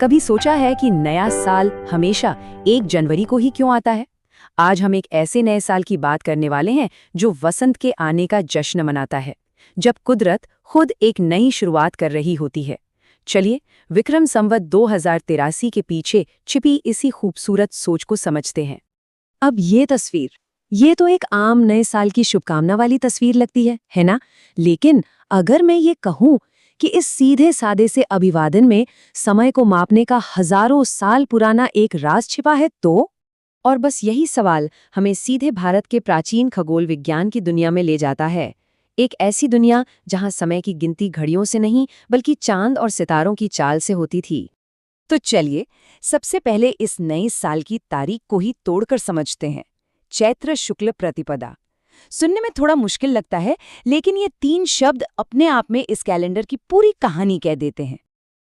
कभी सोचा है कि नया साल हमेशा 1 जनवरी को ही क्यों आता है? आज हम एक ऐसे नए साल की बात करने वाले हैं जो वसंत के आने का जश्न मनाता है, जब कुदरत खुद एक नई शुरुआत कर रही होती है। चलिए विक्रम संवत 2083 के पीछे छिपी इसी खूबसूरत सोच को समझते हैं। अब ये तस्वीर, ये तो एक आम नए साल की शुभकामना वाली तस्वीर लगती है ना? लेकिन अगर मैं ये कहूँ कि इस सीधे सादे से अभिवादन में समय को मापने का हजारों साल पुराना एक राज छिपा है तो? और बस यही सवाल हमें सीधे भारत के प्राचीन खगोल विज्ञान की दुनिया में ले जाता है। एक ऐसी दुनिया जहां समय की गिनती घड़ियों से नहीं बल्कि चांद और सितारों की चाल से होती थी। तो चलिए सबसे पहले इस नए साल की तारीख को ही तोड़कर समझते हैं। चैत्र शुक्ल प्रतिपदा। सुनने में थोड़ा मुश्किल लगता है, लेकिन ये 3 शब्द अपने आप में इस कैलेंडर की पूरी कहानी कह देते हैं।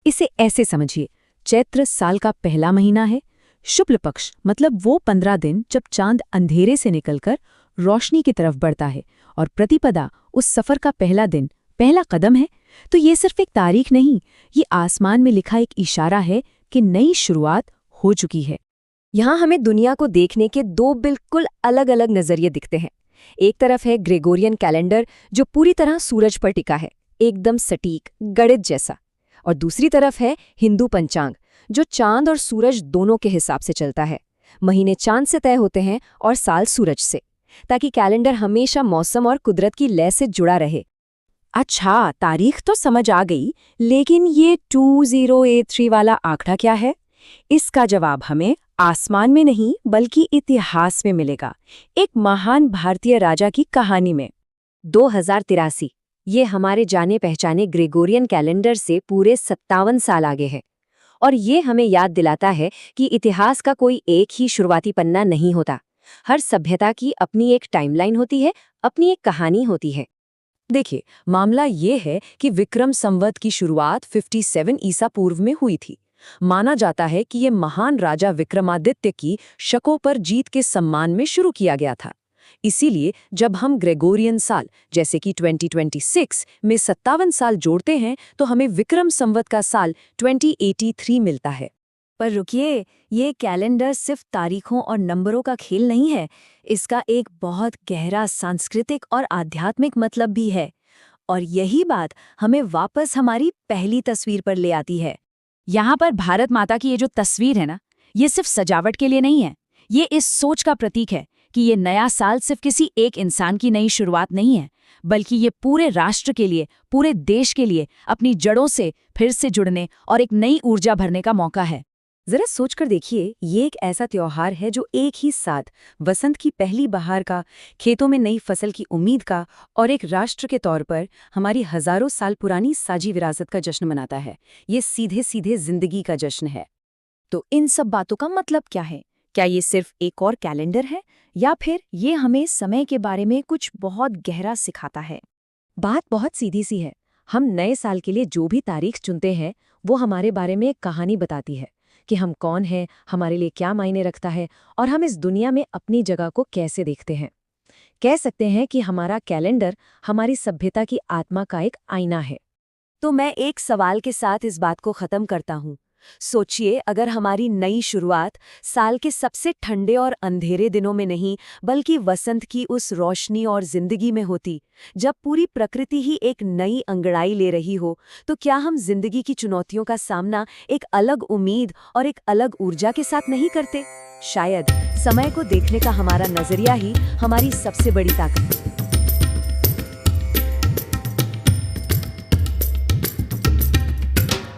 इसे ऐसे समझिए, चैत्र साल का पहला महीना है। शुक्ल पक्ष मतलब वो 15 दिन जब चांद अंधेरे से निकलकर रोशनी की तरफ बढ़ता है, और प्रतिपदा उस सफर का पहला दिन, पहला कदम है। तो ये सिर्फ एक तारीख नहीं, ये आसमान में लिखा एक इशारा है कि नई शुरुआत हो चुकी है। यहाँ हमें दुनिया को देखने के 2 बिल्कुल अलग अलग नजरिए दिखते हैं। एक तरफ है ग्रेगोरियन कैलेंडर जो पूरी तरह सूरज पर टिका है, एकदम सटीक गणित जैसा, और दूसरी तरफ है हिंदू पंचांग जो चांद और सूरज दोनों के हिसाब से चलता है। महीने चांद से तय होते हैं और साल सूरज से, ताकि कैलेंडर हमेशा मौसम और कुदरत की लय से जुड़ा रहे। अच्छा, तारीख तो समझ आ गई, लेकिन ये 2083 वाला आंकड़ा क्या है? इसका जवाब हमें आसमान में नहीं बल्कि इतिहास में मिलेगा, एक महान भारतीय राजा की कहानी में। 2083 ये हमारे जाने पहचाने ग्रेगोरियन कैलेंडर से पूरे 57 साल आगे है, और ये हमें याद दिलाता है कि इतिहास का कोई एक ही शुरुआती पन्ना नहीं होता। हर सभ्यता की अपनी एक टाइमलाइन होती है, अपनी एक कहानी होती है। देखिए, मामला ये है कि विक्रम संवत की शुरुआत 57 ईसा पूर्व में हुई थी। माना जाता है कि ये महान राजा विक्रमादित्य की शकों पर जीत के सम्मान में शुरू किया गया था। इसीलिए जब हम ग्रेगोरियन साल जैसे कि 2026 में 57 साल जोड़ते हैं तो हमें विक्रम संवत का साल 2083 मिलता है। पर रुकिए, ये कैलेंडर सिर्फ तारीखों और नंबरों का खेल नहीं है, इसका एक बहुत गहरा सांस्कृतिक और आध्यात्मिक मतलब भी है। और यही बात हमें वापस हमारी पहली तस्वीर पर ले आती है। यहाँ पर भारत माता की ये जो तस्वीर है ना, ये सिर्फ सजावट के लिए नहीं है, ये इस सोच का प्रतीक है कि ये नया साल सिर्फ किसी एक इंसान की नई शुरुआत नहीं है, बल्कि ये पूरे राष्ट्र के लिए, पूरे देश के लिए अपनी जड़ों से फिर से जुड़ने और एक नई ऊर्जा भरने का मौका है। जरा सोचकर देखिए, ये एक ऐसा त्योहार है जो एक ही साथ वसंत की पहली बहार का, खेतों में नई फसल की उम्मीद का, और एक राष्ट्र के तौर पर हमारी हजारों साल पुरानी साझी विरासत का जश्न मनाता है। ये सीधे सीधे जिंदगी का जश्न है। तो इन सब बातों का मतलब क्या है? क्या ये सिर्फ एक और कैलेंडर है, या फिर ये हमें समय के बारे में कुछ बहुत गहरा सिखाता है? बात बहुत सीधी सी है। हम नए साल के लिए जो भी तारीख चुनते हैं वो हमारे बारे में एक कहानी बताती है कि हम कौन हैं, हमारे लिए क्या मायने रखता है, और हम इस दुनिया में अपनी जगह को कैसे देखते हैं। कह सकते हैं कि हमारा कैलेंडर हमारी सभ्यता की आत्मा का एक आईना है। तो मैं एक सवाल के साथ इस बात को खत्म करता हूँ। सोचिए, अगर हमारी नई शुरुआत साल के सबसे ठंडे और अंधेरे दिनों में नहीं बल्कि वसंत की उस रोशनी और जिंदगी में होती, जब पूरी प्रकृति ही एक नई अंगड़ाई ले रही हो, तो क्या हम जिंदगी की चुनौतियों का सामना एक अलग उम्मीद और एक अलग ऊर्जा के साथ नहीं करते? शायद समय को देखने का हमारा नजरिया ही हमारी सबसे बड़ी ताकत है।